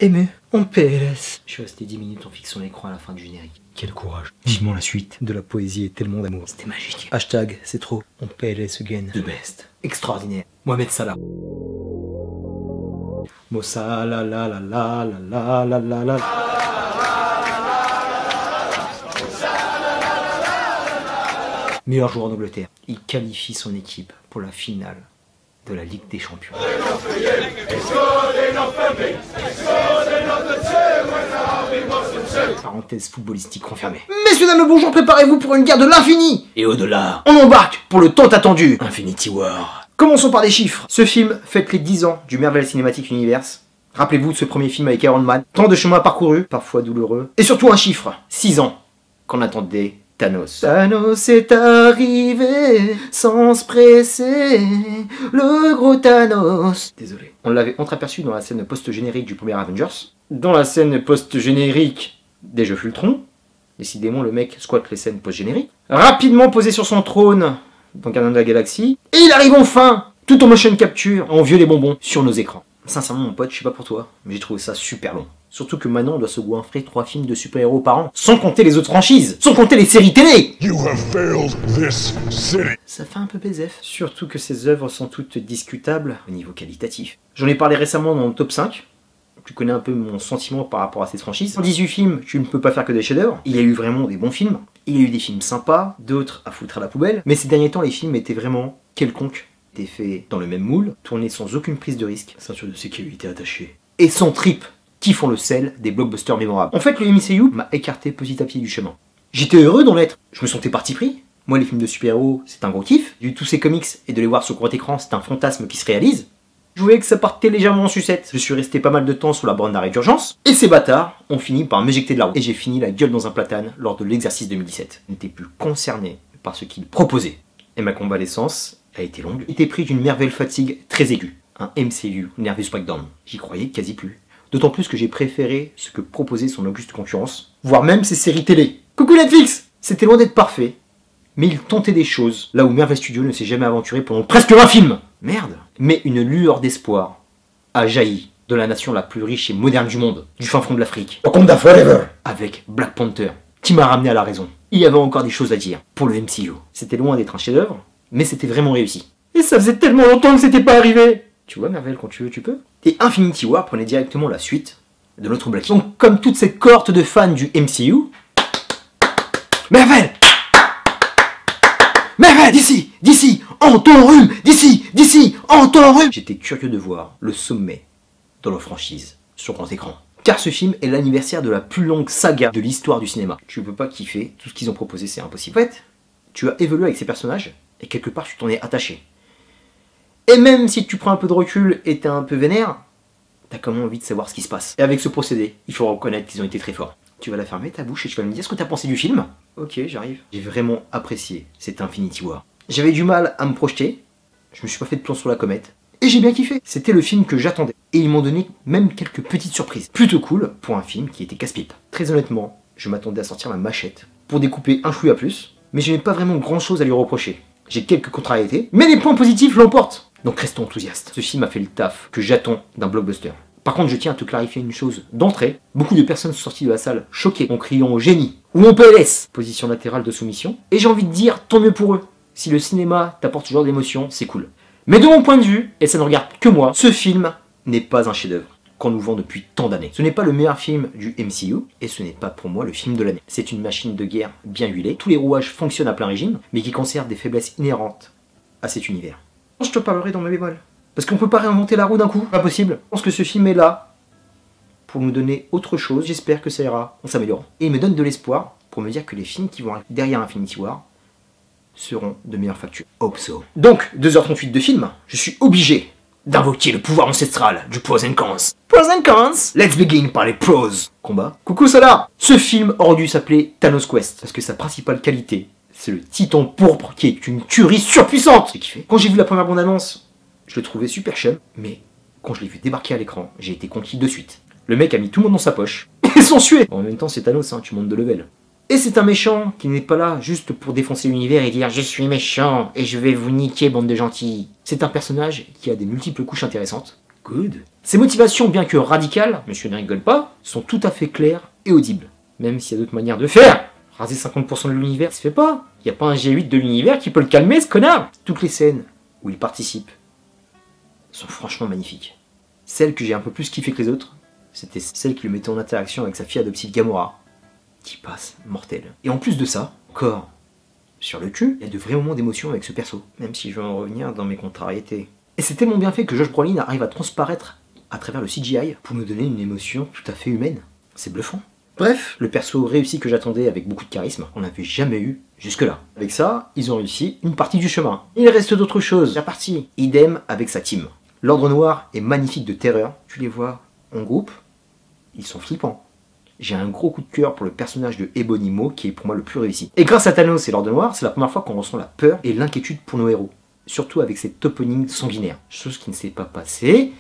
Ému, en PLS. Je suis resté 10 minutes en fixant l'écran à la fin du générique. Quel courage. Vivement la suite. De la poésie et tellement d'amour. C'était magique. Hashtag, c'est trop. On PLS again. The best. Extraordinaire. Mohamed Salah. Mo Salah la la la la la la la la. Meilleur joueur d'Angleterre. Il qualifie son équipe pour la finale de la Ligue des Champions. Parenthèse footballistique confirmée. Messieurs, dames, bonjour, préparez-vous pour une guerre de l'infini. Et au-delà, on embarque pour le tant attendu Infinity War. Commençons par des chiffres. Ce film fête les 10 ans du Marvel Cinematic Universe. Rappelez-vous de ce premier film avec Iron Man. Tant de chemin parcouru, parfois douloureux. Et surtout un chiffre, 6 ans, qu'on attendait Thanos. Thanos est arrivé sans se presser, le gros Thanos. Désolé. On l'avait entreaperçu dans la scène post-générique du premier Avengers, dans la scène post-générique des Jeux Ultron. Décidément, le mec squatte les scènes post-génériques. Rapidement posé sur son trône dans Gardiens de la Galaxie. Et il arrive enfin, tout en motion capture, en vieux les bonbons, sur nos écrans. Sincèrement, mon pote, je sais pas pour toi, mais j'ai trouvé ça super long. Surtout que maintenant, on doit se goinfrer 3 films de super-héros par an, sans compter les autres franchises, sans compter les séries télé. Ça fait un peu BZF. Surtout que ces œuvres sont toutes discutables au niveau qualitatif. J'en ai parlé récemment dans le top 5. Tu connais un peu mon sentiment par rapport à cette franchise. En 18 films, tu ne peux pas faire que des chefs-d'œuvre. Il y a eu vraiment des bons films. Il y a eu des films sympas, d'autres à foutre à la poubelle. Mais ces derniers temps, les films étaient vraiment quelconques. Étaient faits dans le même moule, tournés sans aucune prise de risque, ceinture de sécurité attachée, et sans trip, qui font le sel des blockbusters mémorables. En fait, le MCU m'a écarté petit à petit du chemin. J'étais heureux d'en être. Je me sentais parti pris. Moi, les films de super-héros, c'est un gros kiff. Du tous ces comics et de les voir sur grand écran, c'est un fantasme qui se réalise. Je voulais que ça partait légèrement en sucette. Je suis resté pas mal de temps sous la borne d'arrêt d'urgence. Et ces bâtards ont fini par m'éjecter de la route. Et j'ai fini la gueule dans un platane lors de l'exercice 2017. Je n'étais plus concerné par ce qu'ils proposaient. Et ma convalescence a été longue. J'étais pris d'une merveilleuse fatigue très aiguë. Un MCU, Nervous Breakdown. J'y croyais quasi plus. D'autant plus que j'ai préféré ce que proposait son auguste concurrence, voire même ses séries télé. Coucou Netflix! C'était loin d'être parfait, mais il tentait des choses, là où Marvel Studios ne s'est jamais aventuré pendant presque 20 films. Merde! Mais une lueur d'espoir a jailli de la nation la plus riche et moderne du monde, du fin fond de l'Afrique. Wakanda Forever! Avec Black Panther, qui m'a ramené à la raison. Il y avait encore des choses à dire pour le MCU. C'était loin d'être un chef-d'œuvre, mais c'était vraiment réussi. Et ça faisait tellement longtemps que c'était pas arrivé! Tu vois, Marvel, quand tu veux, tu peux. Et Infinity War prenait directement la suite de notre Black. Donc, comme toute cette cohorte de fans du MCU, Marvel! Marvel! D'ici, en ton rhume! D'ici, en ton rhume! J'étais curieux de voir le sommet dans leur franchise sur grand écran. Car ce film est l'anniversaire de la plus longue saga de l'histoire du cinéma. Tu peux pas kiffer tout ce qu'ils ont proposé, c'est impossible. En fait, tu as évolué avec ces personnages et quelque part tu t'en es attaché. Et même si tu prends un peu de recul et t'es un peu vénère, t'as quand même envie de savoir ce qui se passe. Et avec ce procédé, il faut reconnaître qu'ils ont été très forts. Tu vas la fermer ta bouche et tu vas me dire ce que t'as pensé du film. Ok, j'arrive. J'ai vraiment apprécié cet Infinity War. J'avais du mal à me projeter, je me suis pas fait de plan sur la comète, et j'ai bien kiffé. C'était le film que j'attendais. Et ils m'ont donné même quelques petites surprises. Plutôt cool pour un film qui était casse-pipe. Très honnêtement, je m'attendais à sortir ma machette pour découper un chouïa plus, mais je n'ai pas vraiment grand chose à lui reprocher. J'ai quelques contrariétés, mais les points positifs l'emportent. Donc restons enthousiastes. Ce film a fait le taf que j'attends d'un blockbuster. Par contre, je tiens à te clarifier une chose d'entrée. Beaucoup de personnes sont sorties de la salle choquées en criant au génie ou en PLS, position latérale de soumission. Et j'ai envie de dire, tant mieux pour eux. Si le cinéma t'apporte ce genre d'émotion, c'est cool. Mais de mon point de vue, et ça ne regarde que moi, ce film n'est pas un chef-d'œuvre qu'on nous vend depuis tant d'années. Ce n'est pas le meilleur film du MCU, et ce n'est pas pour moi le film de l'année. C'est une machine de guerre bien huilée, tous les rouages fonctionnent à plein régime, mais qui conserve des faiblesses inhérentes à cet univers. Je te parlerai dans mes bémols. Parce qu'on peut pas réinventer la roue d'un coup, pas possible. Je pense que ce film est là pour nous donner autre chose, j'espère que ça ira en s'améliorant. Et il me donne de l'espoir pour me dire que les films qui vont arriver derrière Infinity War seront de meilleure facture. Hope so. Donc, 2h38 de film, je suis obligé d'invoquer le pouvoir ancestral du pros and cons. Pros and cons. Let's begin par les pros. Combat. Coucou Solar. Ce film aurait dû s'appeler Thanos Quest, parce que sa principale qualité, c'est le titan pourpre qui est une tuerie surpuissante. J'ai kiffé. Quand j'ai vu la première bande-annonce, je le trouvais super chum, mais quand je l'ai vu débarquer à l'écran, j'ai été conquis de suite. Le mec a mis tout le monde dans sa poche, et s'en suait. En même temps, c'est Thanos, hein, tu montes de level. Et c'est un méchant qui n'est pas là juste pour défoncer l'univers et dire « Je suis méchant et je vais vous niquer, bande de gentils ». C'est un personnage qui a des multiples couches intéressantes, Good. Ses motivations, bien que radicales, monsieur ne rigole pas, sont tout à fait claires et audibles. Même s'il y a d'autres manières de faire. Raser 50% de l'univers, ça se fait pas. Il n'y a pas un G8 de l'univers qui peut le calmer, ce connard. Toutes les scènes où il participe sont franchement magnifiques. Celle que j'ai un peu plus kiffé que les autres, c'était celle qui le mettait en interaction avec sa fille adoptive Gamora, qui passe mortelle. Et en plus de ça, encore sur le cul, il y a de vrais moments d'émotion avec ce perso, même si je vais en revenir dans mes contrariétés. Et c'est tellement bien fait que Josh Brolin arrive à transparaître à travers le CGI pour nous donner une émotion tout à fait humaine. C'est bluffant. Bref, le perso réussi que j'attendais avec beaucoup de charisme, on n'avait jamais eu jusque-là. Avec ça, ils ont réussi une partie du chemin. Il reste d'autres choses, la partie. Idem avec sa team. L'Ordre Noir est magnifique de terreur. Tu les vois en groupe, ils sont flippants. J'ai un gros coup de cœur pour le personnage de Ebony Maw qui est pour moi le plus réussi. Et grâce à Thanos et l'Ordre Noir, c'est la première fois qu'on ressent la peur et l'inquiétude pour nos héros. Surtout avec cet opening sanguinaire. Chose qui ne s'est pas passée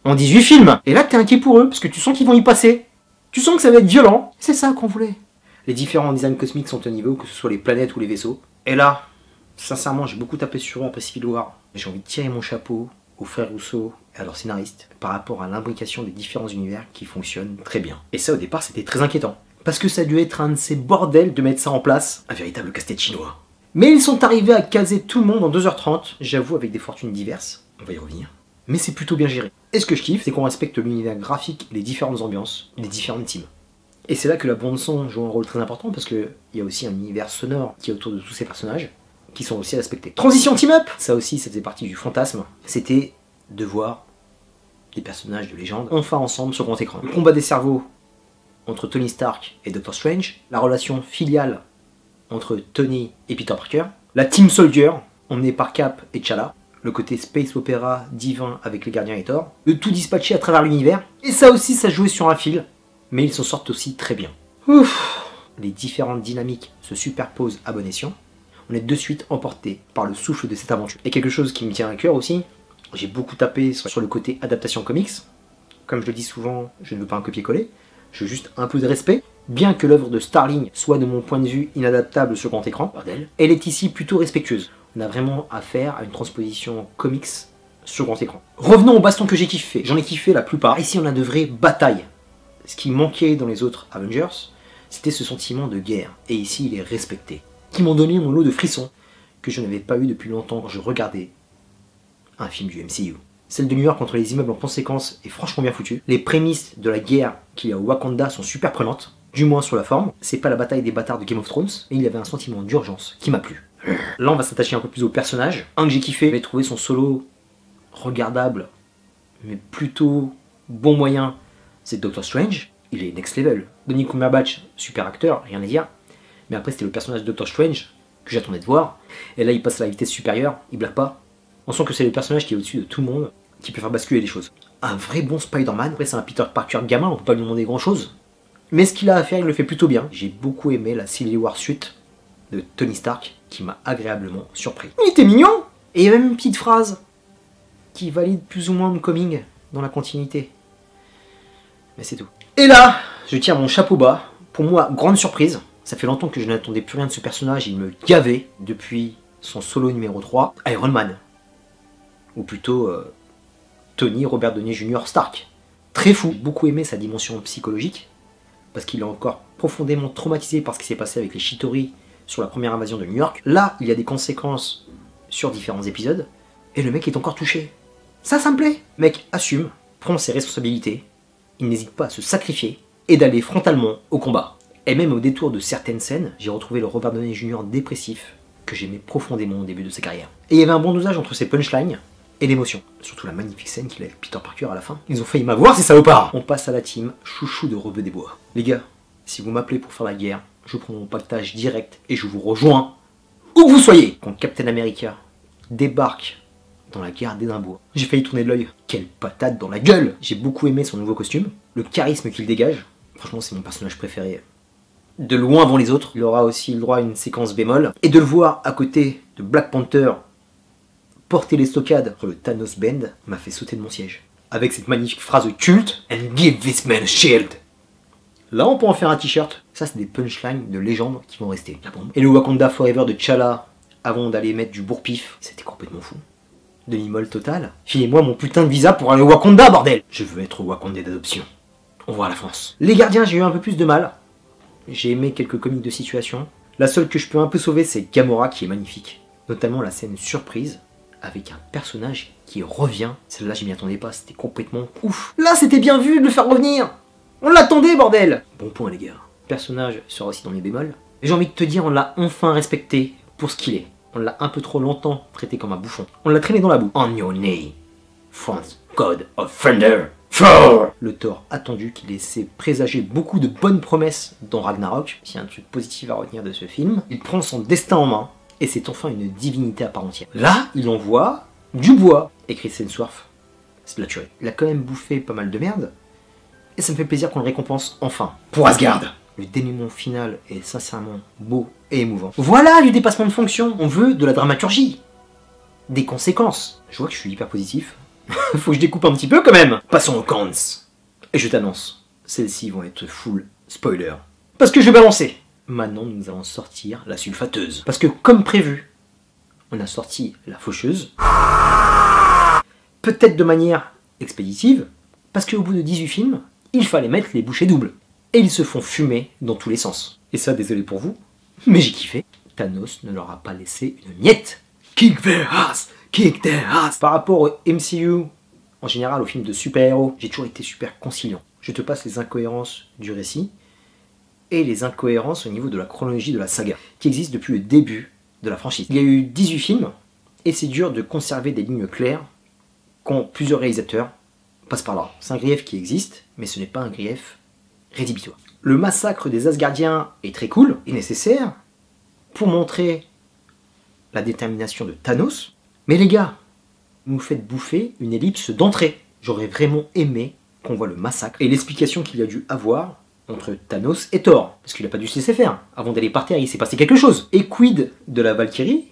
en 18 films. Et là, t'es inquiet pour eux, parce que tu sens qu'ils vont y passer. Tu sens que ça va être violent. C'est ça qu'on voulait. Les différents designs cosmiques sont au niveau, que ce soit les planètes ou les vaisseaux. Et là, sincèrement, j'ai beaucoup tapé sur eux après Civil War. J'ai envie de tirer mon chapeau aux frères Rousseau et à leurs scénaristes par rapport à l'imbrication des différents univers qui fonctionnent très bien. Et ça, au départ, c'était très inquiétant. Parce que ça a dû être un de ces bordels de mettre ça en place. Un véritable casse-tête chinois. Mais ils sont arrivés à caser tout le monde en 2h30, j'avoue avec des fortunes diverses, on va y revenir, mais c'est plutôt bien géré. Et ce que je kiffe, c'est qu'on respecte l'univers graphique, les différentes ambiances, les différentes teams. Et c'est là que la bande-son joue un rôle très important, parce qu'il y a aussi un univers sonore qui est autour de tous ces personnages, qui sont aussi respectés. Transition team-up. Ça aussi, ça faisait partie du fantasme, c'était de voir des personnages de légende enfin ensemble sur grand écran. Le combat des cerveaux entre Tony Stark et Doctor Strange, la relation filiale entre Tony et Peter Parker, la Team Soldier, emmenée par Cap et T'Challa, le côté space opéra divin avec les Gardiens et Thor, le tout dispatché à travers l'univers, et ça aussi ça jouait sur un fil, mais ils s'en sortent aussi très bien. Ouf. Les différentes dynamiques se superposent à bon escient, on est de suite emporté par le souffle de cette aventure. Et quelque chose qui me tient à cœur aussi, j'ai beaucoup tapé sur le côté adaptation comics, comme je le dis souvent, je ne veux pas un copier-coller, je veux juste un peu de respect. Bien que l'œuvre de Starling soit de mon point de vue inadaptable sur grand écran, elle est ici plutôt respectueuse. On a vraiment affaire à une transposition comics sur grand écran. Revenons au baston que j'ai kiffé. J'en ai kiffé la plupart. Ici on a de vraies batailles. Ce qui manquait dans les autres Avengers, c'était ce sentiment de guerre. Et ici il est respecté. Qui m'ont donné mon lot de frissons que je n'avais pas eu depuis longtemps quand je regardais un film du MCU. Celle de New York contre les immeubles en conséquence est franchement bien foutue. Les prémices de la guerre qu'il y a au Wakanda sont super prenantes. Du moins sur la forme, c'est pas la bataille des bâtards de Game of Thrones, mais il y avait un sentiment d'urgence qui m'a plu. Là on va s'attacher un peu plus au personnage. Un que j'ai kiffé, j'ai trouvé son solo regardable, mais plutôt bon moyen, c'est Doctor Strange. Il est next level. Benedict Cumberbatch, super acteur, rien à dire. Mais après c'était le personnage de Doctor Strange que j'attendais de voir. Et là il passe à la vitesse supérieure, il blague pas. On sent que c'est le personnage qui est au-dessus de tout le monde, qui peut faire basculer les choses. Un vrai bon Spider-Man, après c'est un Peter Parker gamin, on peut pas lui demander grand chose. Mais ce qu'il a à faire, il le fait plutôt bien. J'ai beaucoup aimé la Civil War suite de Tony Stark, qui m'a agréablement surpris. Il était mignon. Et il y a même une petite phrase qui valide plus ou moins Homecoming dans la continuité. Mais c'est tout. Et là, je tire mon chapeau bas. Pour moi, grande surprise. Ça fait longtemps que je n'attendais plus rien de ce personnage. Il me gavait depuis son solo numéro 3, Iron Man. Ou plutôt Tony Robert Downey Jr. Stark. Très fou. J'ai beaucoup aimé sa dimension psychologique. Parce qu'il est encore profondément traumatisé par ce qui s'est passé avec les Chitauri sur la première invasion de New York. Là, il y a des conséquences sur différents épisodes, et le mec est encore touché. Ça me plaît. Le mec assume, prend ses responsabilités, il n'hésite pas à se sacrifier, et d'aller frontalement au combat. Et même au détour de certaines scènes, j'ai retrouvé le Robert Downey Jr. dépressif, que j'aimais profondément au début de sa carrière. Et il y avait un bon dosage entre ses punchlines et l'émotion. Surtout la magnifique scène qu'il a avec Peter Parker à la fin. Ils ont failli m'avoir, ces salopards. On passe à la team chouchou de Rebeu des Bois. Les gars, si vous m'appelez pour faire la guerre, je prends mon pactage direct et je vous rejoins où que vous soyez. Quand Captain America débarque dans la gare d'Édimbourg, j'ai failli tourner de l'œil. Quelle patate dans la gueule. J'ai beaucoup aimé son nouveau costume, le charisme qu'il dégage. Franchement, c'est mon personnage préféré. De loin avant les autres. Il aura aussi le droit à une séquence bémol. Et de le voir à côté de Black Panther porter les stockades sur le Thanos Bend m'a fait sauter de mon siège. Avec cette magnifique phrase culte, and give this man a shield. Là, on peut en faire un t-shirt. Ça, c'est des punchlines de légende qui vont rester. La bombe. Et le Wakanda Forever de T'Challa, avant d'aller mettre du bourre-pif, c'était complètement fou. Demi-molle total. Filez-moi mon putain de visa pour aller au Wakanda, bordel! Je veux être au Wakanda d'adoption. On voit la France. Les gardiens, j'ai eu un peu plus de mal. J'ai aimé quelques comiques de situation. La seule que je peux un peu sauver, c'est Gamora qui est magnifique. Notamment la scène surprise avec un personnage qui revient. Celle-là, je m'y attendais pas, c'était complètement ouf. Là, c'était bien vu de le faire revenir. On l'attendait, bordel! Bon point, les gars. Le personnage sera aussi dans les bémols. J'ai envie de te dire, on l'a enfin respecté pour ce qu'il est. On l'a un peu trop longtemps traité comme un bouffon. On l'a traîné dans la boue. On your knee, France, God of Thunder. Thor. Le Thor attendu qui laissait présager beaucoup de bonnes promesses dans Ragnarok. S'il y a un truc positif à retenir de ce film, il prend son destin en main et c'est enfin une divinité à part entière. Là, il envoie du bois. Et Chris Hemsworth, c'est de la tuerie. Il a quand même bouffé pas mal de merde et ça me fait plaisir qu'on le récompense enfin. Pour Asgard. Le dénouement final est sincèrement beau et émouvant. Voilà du dépassement de fonction. On veut de la dramaturgie. Des conséquences. Je vois que je suis hyper positif. Faut que je découpe un petit peu quand même. Passons aux cons. Et je t'annonce, celles-ci vont être full spoiler. Parce que je vais balancer. Maintenant, nous allons sortir la sulfateuse. Parce que comme prévu, on a sorti la faucheuse. Peut-être de manière expéditive. Parce qu'au bout de 18 films, il fallait mettre les bouchées doubles. Et ils se font fumer dans tous les sens. Et ça, désolé pour vous, mais j'ai kiffé. Thanos ne leur a pas laissé une miette. Kick their ass! Kick their ass! Par rapport au MCU, en général au film de super-héros, j'ai toujours été super conciliant. Je te passe les incohérences du récit et les incohérences au niveau de la chronologie de la saga, qui existe depuis le début de la franchise. Il y a eu 18 films, et c'est dur de conserver des lignes claires quand plusieurs réalisateurs passent par là. C'est un grief qui existe, mais ce n'est pas un grief rédhibitoire. Le massacre des Asgardiens est très cool et nécessaire pour montrer la détermination de Thanos. Mais les gars, vous faites bouffer une ellipse d'entrée. J'aurais vraiment aimé qu'on voit le massacre et l'explication qu'il y a dû avoir entre Thanos et Thor. Parce qu'il n'a pas dû se laisser faire. Avant d'aller par terre, il s'est passé quelque chose. Et quid de la Valkyrie,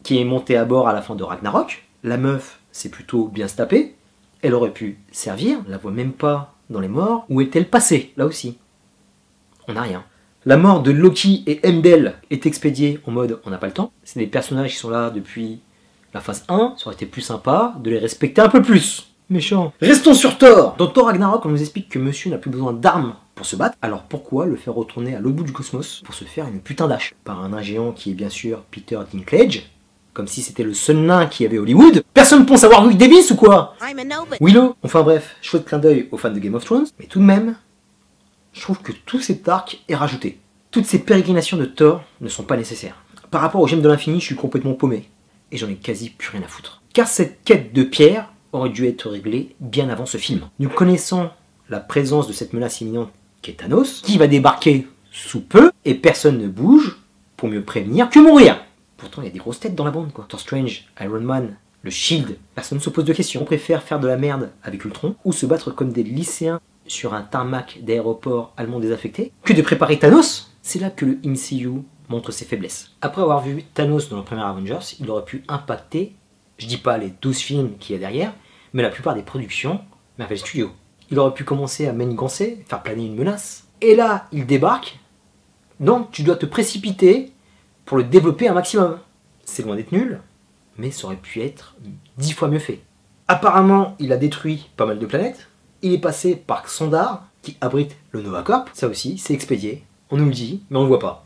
qui est montée à bord à la fin de Ragnarok? La meuf s'est plutôt bien se taper. Elle aurait pu servir, on la voit même pas dans les morts. Où est-elle passée? Là aussi, on n'a rien. La mort de Loki et Heimdall est expédiée en mode on n'a pas le temps. C'est des personnages qui sont là depuis la phase 1. Ça aurait été plus sympa de les respecter un peu plus. Méchant. Restons sur Thor. Dans Thor Ragnarok, on nous explique que monsieur n'a plus besoin d'armes pour se battre. Alors pourquoi le faire retourner à l'autre bout du cosmos pour se faire une putain d'hache? Par un nain géant qui est bien sûr Peter Dinklage. Comme si c'était le seul nain qu'il y avait à Hollywood. Personne ne pense savoir Rick Davis ou quoi? Willow. Enfin bref, chouette clin d'œil aux fans de Game of Thrones. Mais tout de même, je trouve que tout cet arc est rajouté. Toutes ces pérégrinations de Thor ne sont pas nécessaires. Par rapport aux gemmes de l'infini, je suis complètement paumé. Et j'en ai quasi plus rien à foutre. Car cette quête de pierre aurait dû être réglée bien avant ce film. Nous connaissons la présence de cette menace imminente qu'est Thanos, qui va débarquer sous peu, et personne ne bouge pour mieux prévenir que mourir. Pourtant, il y a des grosses têtes dans la bande, quoi. Doctor Strange, Iron Man, le Shield, personne ne se pose de questions. On préfère faire de la merde avec Ultron, ou se battre comme des lycéens sur un tarmac d'aéroport allemand désaffecté, que de préparer Thanos. C'est là que le MCU montre ses faiblesses. Après avoir vu Thanos dans le premier Avengers, il aurait pu impacter, je dis pas les 12 films qu'il y a derrière, mais la plupart des productions Marvel Studios. Il aurait pu commencer à manigancer, faire planer une menace. Et là, il débarque, donc tu dois te précipiter pour le développer un maximum. C'est loin d'être nul, mais ça aurait pu être 10 fois mieux fait. Apparemment, il a détruit pas mal de planètes. Il est passé par Xandar, qui abrite le Nova Corp. Ça aussi, c'est expédié. On nous le dit, mais on le voit pas.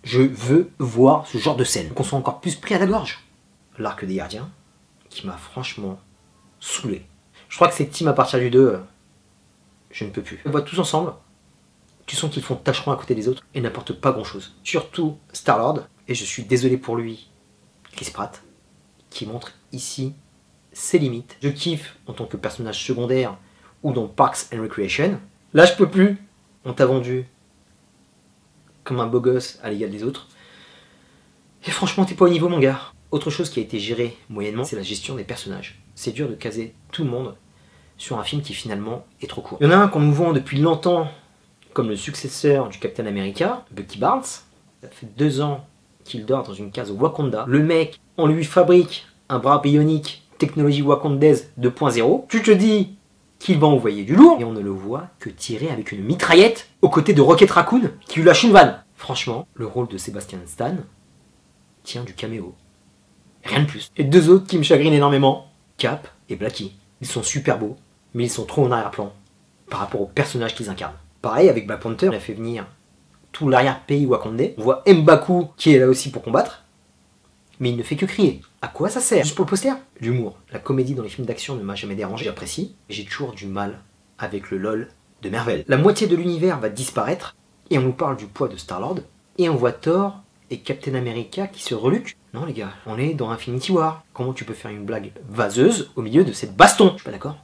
Je veux voir ce genre de scène. Qu'on soit encore plus pris à la gorge. L'arc des gardiens, qui m'a franchement saoulé. Je crois que c'est team à partir du 2, je ne peux plus. On voit tous ensemble. Tu sens qu'ils font tâcheron à côté des autres et n'apportent pas grand chose. Surtout Star-Lord, et je suis désolé pour lui, Chris Pratt, qui montre ici ses limites. Je kiffe en tant que personnage secondaire ou dans Parks and Recreation. Là je peux plus, on t'a vendu comme un beau gosse à l'égal des autres. Et franchement t'es pas au niveau mon gars. Autre chose qui a été gérée moyennement, c'est la gestion des personnages. C'est dur de caser tout le monde sur un film qui finalement est trop court. Il y en a un qu'on nous vend depuis longtemps comme le successeur du Captain America, Bucky Barnes. Ça fait 2 ans qu'il dort dans une case au Wakanda. Le mec, on lui fabrique un bras bionique, technologie wakandaise 2.0. Tu te dis qu'il va envoyer du lourd, et on ne le voit que tirer avec une mitraillette aux côtés de Rocket Raccoon qui lui lâche une vanne. Franchement, le rôle de Sebastian Stan tient du caméo. Rien de plus. Et deux autres qui me chagrinent énormément, Cap et Blackie. Ils sont super beaux, mais ils sont trop en arrière-plan par rapport aux personnages qu'ils incarnent. Pareil avec Black Panther, on a fait venir tout l'arrière-pays wakandais. On voit M'Baku qui est là aussi pour combattre, mais il ne fait que crier. À quoi ça sert? Juste pour le poster? L'humour, la comédie dans les films d'action ne m'a jamais dérangé, j'apprécie. J'ai toujours du mal avec le LOL de Marvel. La moitié de l'univers va disparaître, et on nous parle du poids de Star-Lord, et on voit Thor et Captain America qui se reluquent. Non les gars, on est dans Infinity War. Comment tu peux faire une blague vaseuse au milieu de cette baston? Je suis pas d'accord.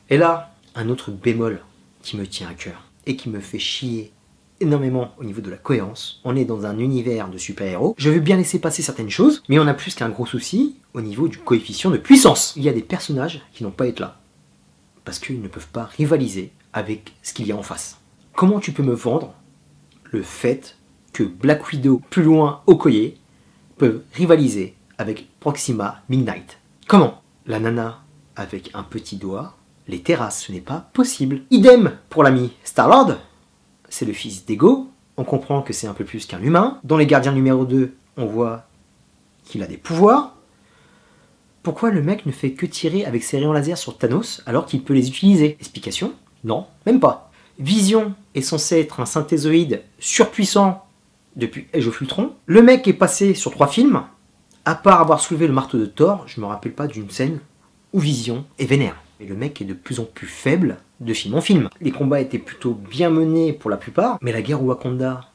Et là, un autre bémol qui me tient à cœur, et qui me fait chier énormément au niveau de la cohérence. On est dans un univers de super-héros. Je veux bien laisser passer certaines choses, mais on a plus qu'un gros souci au niveau du coefficient de puissance. Il y a des personnages qui n'ont pas été là, parce qu'ils ne peuvent pas rivaliser avec ce qu'il y a en face. Comment tu peux me vendre le fait que Black Widow, plus loin, Okoye, peuvent rivaliser avec Proxima Midnight? Comment? La nana avec un petit doigt, les terrasses, ce n'est pas possible. Idem pour l'ami Star-Lord, c'est le fils d'Ego, on comprend que c'est un peu plus qu'un humain. Dans les Gardiens numéro 2, on voit qu'il a des pouvoirs. Pourquoi le mec ne fait que tirer avec ses rayons laser sur Thanos alors qu'il peut les utiliser? Explication? Non, même pas. Vision est censé être un synthézoïde surpuissant depuis Age of Ultron. Le mec est passé sur 3 films, à part avoir soulevé le marteau de Thor, je me rappelle pas d'une scène où Vision est vénère. Et le mec est de plus en plus faible de film en film. Les combats étaient plutôt bien menés pour la plupart, mais la guerre au Wakanda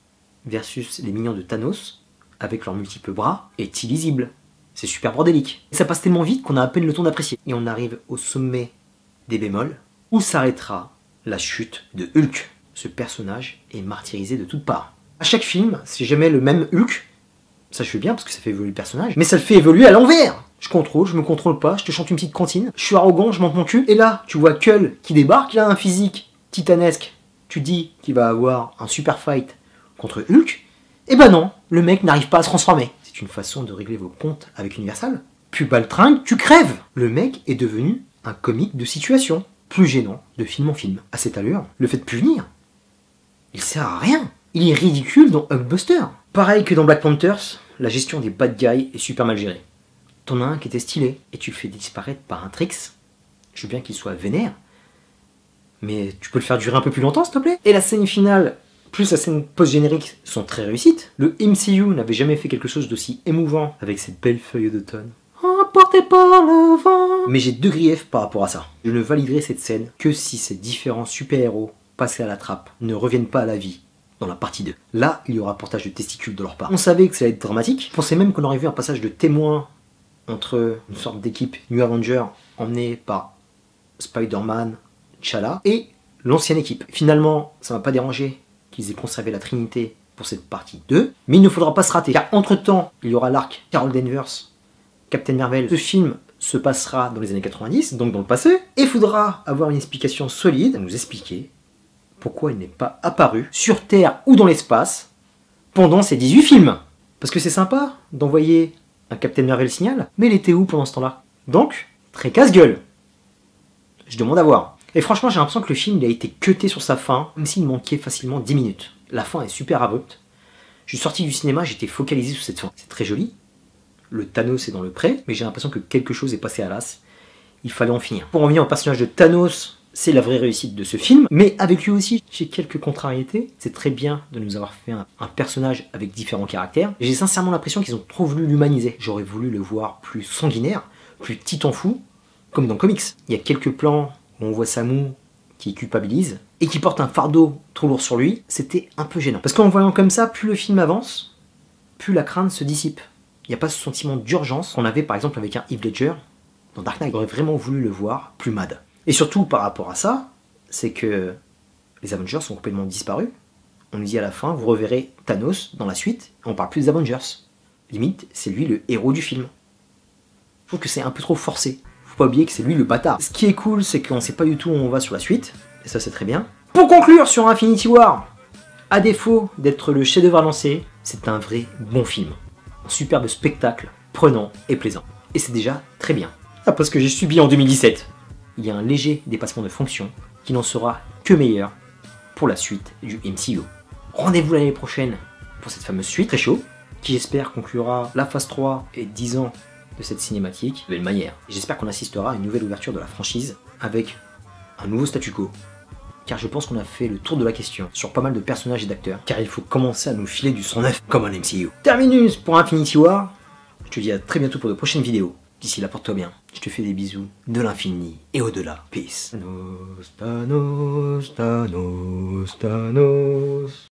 versus les minions de Thanos, avec leurs multiples bras, est illisible. C'est super bordélique. Et ça passe tellement vite qu'on a à peine le temps d'apprécier. Et on arrive au sommet des bémols, où s'arrêtera la chute de Hulk. Ce personnage est martyrisé de toutes parts. À chaque film, c'est jamais le même Hulk. Ça je fais bien parce que ça fait évoluer le personnage, mais ça le fait évoluer à l'envers. Je contrôle, je me contrôle pas, je te chante une petite cantine, je suis arrogant, je monte mon cul, et là, tu vois Kull qui débarque, il a un physique titanesque, tu dis qu'il va avoir un super fight contre Hulk, et ben non, le mec n'arrive pas à se transformer. C'est une façon de régler vos comptes avec Universal. Plus baltringue, tu crèves. Le mec est devenu un comique de situation, plus gênant de film en film. À cette allure, le fait de punir, il sert à rien. Il est ridicule dans Hulkbuster. Pareil que dans Black Panthers, la gestion des bad guys est super mal gérée. T'en as un qui était stylé, et tu le fais disparaître par un Trix. Je veux bien qu'il soit vénère, mais tu peux le faire durer un peu plus longtemps, s'il te plaît. Et la scène finale, plus la scène post-générique, sont très réussites. Le MCU n'avait jamais fait quelque chose d'aussi émouvant, avec cette belle feuille d'automne. Emporté par le vent. Mais j'ai 2 griefs par rapport à ça. Je ne validerai cette scène que si ces différents super-héros passés à la trappe ne reviennent pas à la vie dans la partie 2. Là, il y aura portage de testicules de leur part. On savait que ça allait être dramatique. On pensait même qu'on aurait vu un passage de témoin entre une sorte d'équipe New Avenger emmenée par Spider-Man, T'Challa et l'ancienne équipe. Finalement, ça m'a pas dérangé qu'ils aient conservé la Trinité pour cette partie 2, mais il ne faudra pas se rater, car entre-temps, il y aura l'arc Carol Danvers, Captain Marvel. Ce film se passera dans les années 90, donc dans le passé, et il faudra avoir une explication solide à nous expliquer pourquoi il n'est pas apparu sur Terre ou dans l'espace pendant ces 18 films. Parce que c'est sympa d'envoyer un Captain Marvel signal, mais il était où pendant ce temps-là? Donc, très casse-gueule. Je demande à voir. Et franchement, j'ai l'impression que le film il a été cuté sur sa fin, même s'il manquait facilement 10 minutes. La fin est super abrupte. Je suis sorti du cinéma, j'étais focalisé sur cette fin. C'est très joli. Le Thanos est dans le pré, mais j'ai l'impression que quelque chose est passé à l'as. Il fallait en finir. Pour revenir au personnage de Thanos, c'est la vraie réussite de ce film, mais avec lui aussi, j'ai quelques contrariétés. C'est très bien de nous avoir fait un personnage avec différents caractères. J'ai sincèrement l'impression qu'ils ont trop voulu l'humaniser. J'aurais voulu le voir plus sanguinaire, plus titan fou, comme dans le comics. Il y a quelques plans où on voit Samu qui culpabilise et qui porte un fardeau trop lourd sur lui. C'était un peu gênant. Parce qu'en voyant comme ça, plus le film avance, plus la crainte se dissipe. Il n'y a pas ce sentiment d'urgence qu'on avait par exemple avec un Heath Ledger dans Dark Knight. J'aurais vraiment voulu le voir plus mad. Et surtout par rapport à ça, c'est que les Avengers sont complètement disparus. On nous dit à la fin, vous reverrez Thanos dans la suite, on parle plus des Avengers. Limite, c'est lui le héros du film. Je trouve que c'est un peu trop forcé. Faut pas oublier que c'est lui le bâtard. Ce qui est cool, c'est qu'on sait pas du tout où on va sur la suite, et ça c'est très bien. Pour conclure sur Infinity War, à défaut d'être le chef-d'œuvre à lancer, c'est un vrai bon film. Un superbe spectacle, prenant et plaisant. Et c'est déjà très bien. Après ce que j'ai subi en 2017. Il y a un léger dépassement de fonction qui n'en sera que meilleur pour la suite du MCU. Rendez-vous l'année prochaine pour cette fameuse suite, très chaud, qui j'espère conclura la phase 3 et 10 ans de cette cinématique de belle manière. J'espère qu'on assistera à une nouvelle ouverture de la franchise avec un nouveau statu quo. Car je pense qu'on a fait le tour de la question sur pas mal de personnages et d'acteurs. Car il faut commencer à nous filer du son neuf comme un MCU. Terminus pour Infinity War. Je te dis à très bientôt pour de prochaines vidéos. D'ici là, porte-toi bien. Je te fais des bisous de l'infini et au-delà. Peace. Thanos, Thanos, Thanos, Thanos.